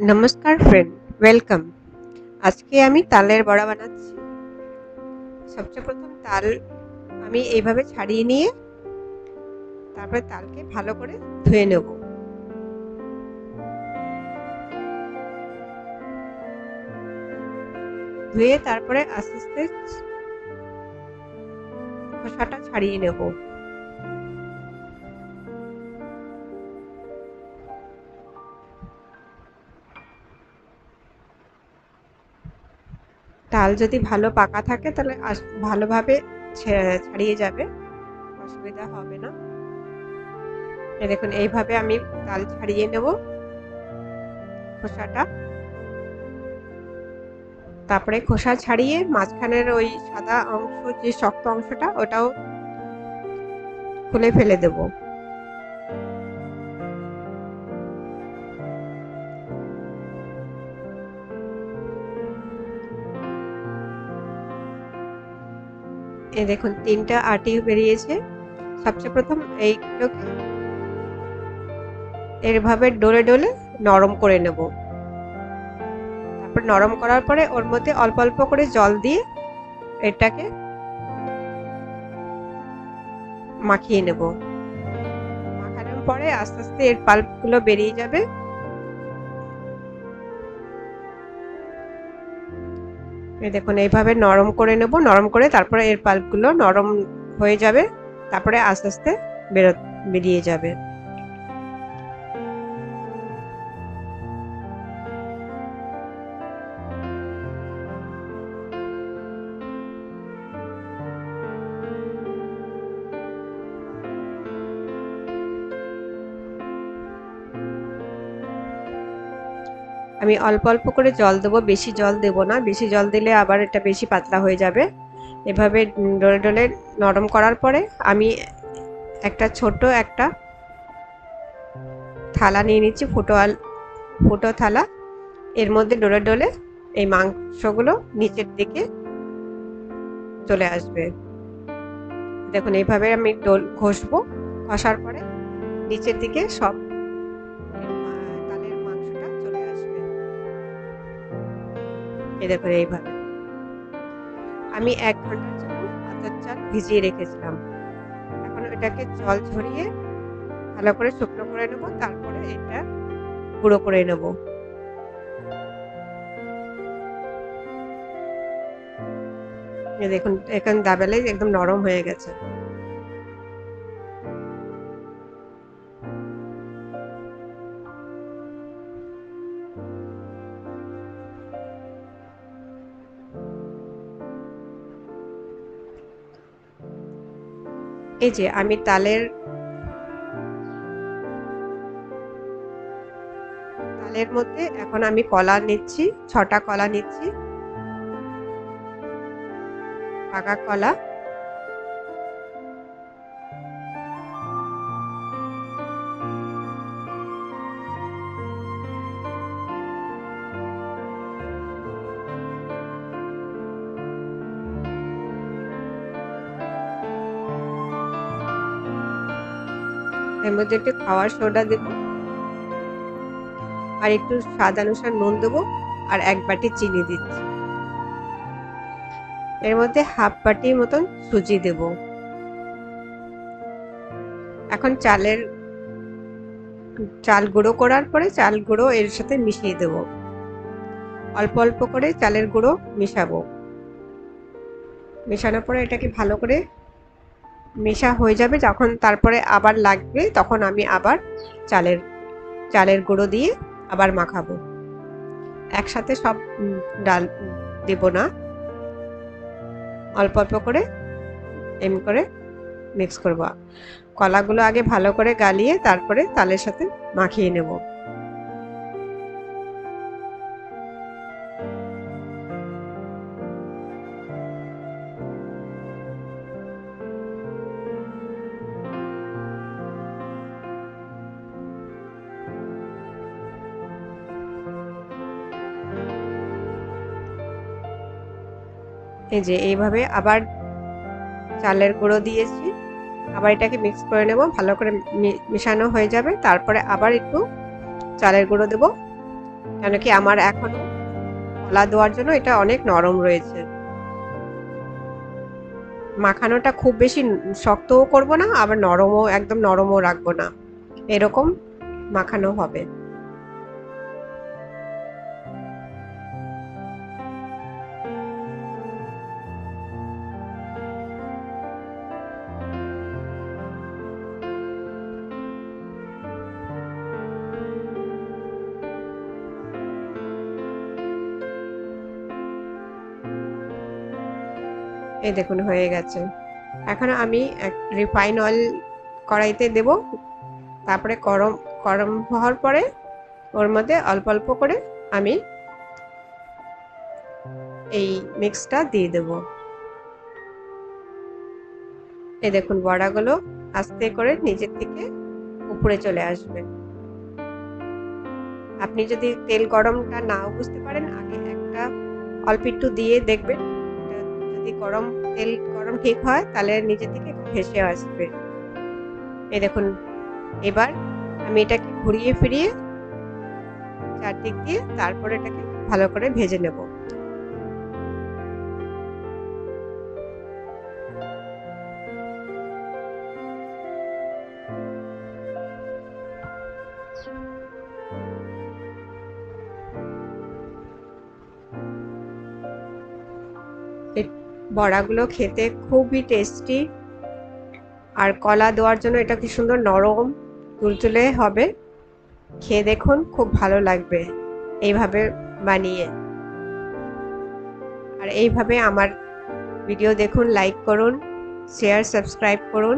নমস্কার friend, welcome. আজকে আমি তালের বড়া বানাচ্ছি। সবচেয়ে প্রথম তাল আমি এইভাবে ছাড়িয়ে নিয়ে তারপরে তালকে ভালো করে ধুয়ে নেব। ধুয়ে তারপরে আস্তে আস্তে খোসাটা ছাড়িয়ে নেব। তাল যদি ভালো পাকা থাকে তাহলে ভালোভাবে ছাড়িয়ে যাবে, অসুবিধা হবে না। দেখুন এইভাবে আমি তাল ছাড়িয়ে নেব খোসাটা। তারপরে খোসা ছাড়িয়ে মাঝখানের ওই সাদা অংশ, যে শক্ত অংশটা, ওটাও খুলে ফেলে দেব। এই দেখুন 3টা আটি বেরিয়েছে। সবচেয়ে প্রথম এইগুলোকে এভাবে ডলে ডলে নরম করে নেব। তারপর নরম করার পরে ওর মধ্যে অল্প অল্প করে জল দিয়ে এটাকে মাখিয়ে নেব। মাখানোর পরে আস্তে আস্তে এর পাল্পগুলো বেরিয়ে যাবে। এই দেখুন এইভাবে নরম করে নেব। নরম করে তারপরে এর পাল্পগুলো নরম হয়ে যাবে, তারপরে আস্তে আস্তে বেরিয়ে যাবে। আমি অল্প অল্প করে জল দেবো, বেশি জল দেব না। বেশি জল দিলে আবার এটা বেশি পাতলা হয়ে যাবে। এভাবে ডলে ডলে নরম করার পরে আমি ছোট একটা থালা নিয়ে নিচ্ছি, ফুটো থালা। এর মধ্যে ডলে ডলে এই মাংসগুলো নিচের দিকে চলে আসবে। দেখুন এইভাবে আমি ঘষবো। ঘষার পরে নিচের দিকে সব তালের মাংসটা চলে আসবে। এই দেখুন এইভাবে। আমি 1 ঘন্টার জন্য আতপ চাল ভিজিয়ে রেখেছিলাম। এখন এটাকে জল ঝরিয়ে ভালো করে শুকনো করে নেব, তারপরে এটা গুঁড়ো করে নেব। দেখুন এখন দাবেলে একদম নরম হয়ে গেছে। এই যে আমি তালের মধ্যে এখন আমি কলা নিচ্ছি, 6টা কলা নিচ্ছি, পাকা কলা। এর মধ্যে একটু খাওয়ার সোডা দেব, আর একটু স্বাদ অনুসারে নুন দেবো, আর 1 বাটি চিনি দিচ্ছি। এর মধ্যে হাফ বাটির মতন সুজি দেব। এখন চাল গুঁড়ো করার পরে চাল গুঁড়ো এর সাথে মিশিয়ে দেব। অল্প অল্প করে চালের গুঁড়ো মিশাবো। মেশানোর পরে এটাকে ভালো করে মেশা হয়ে যাবে। যখন তারপরে আবার লাগবে তখন আমি আবার চালের গুঁড়ো দিয়ে আবার মাখাবো। একসাথে সব ডাল দেব না, অল্প অল্প করে এমনি করে মিক্স করব। কলাগুলো আগে ভালো করে গালিয়ে তারপরে তালের সাথে মাখিয়ে নেব। এই যে এইভাবে আবার চালের গুঁড়ো দিয়েছি, আবার এটাকে মিক্স করে নেব। ভালো করে মেশানো হয়ে যাবে, তারপরে আবার একটু চালের গুঁড়ো দেব, কেন কি আমার এখনো কলা দেওয়ার জন্য এটা অনেক নরম রয়েছে। মাখানোটা খুব বেশি শক্তও করব না, আবার নরমও একদম নরমও রাখবো না, এরকম মাখানো হবে। এই দেখুন হয়ে গেছে। এখন আমি রিফাইন অয়েল কড়াইতে দেব, তারপরে গরম গরম হওয়ার পরে ওর মধ্যে অল্প অল্প করে আমি এই মিক্সটা দিয়ে দেব। এই দেখুন বড়াগুলো আস্তে করে নিচের থেকে উপরে চলে আসবে। আপনি যদি তেল গরমটা নাও বুঝতে পারেন, আগে একটা অল্প একটু দিয়ে দেখবেন, যদি তেল গরম ঠিক হয় তাহলে নিচে থেকে ভেসে আসবে। এই দেখুন এবার আমি এটাকে ঘুরিয়ে ফিরিয়ে চারদিক দিয়ে তারপরে এটাকে ভালো করে ভেজে নেব। এই বড়াগুলো খেতে খুবই টেস্টি, আর কলা দেওয়ার জন্য এটা কি সুন্দর নরম তুলতুলে হবে। খেয়ে দেখুন, খুব ভালো লাগবে এইভাবে বানিয়ে। আর এইভাবে আমার ভিডিও দেখুন, লাইক করুন, শেয়ার সাবস্ক্রাইব করুন।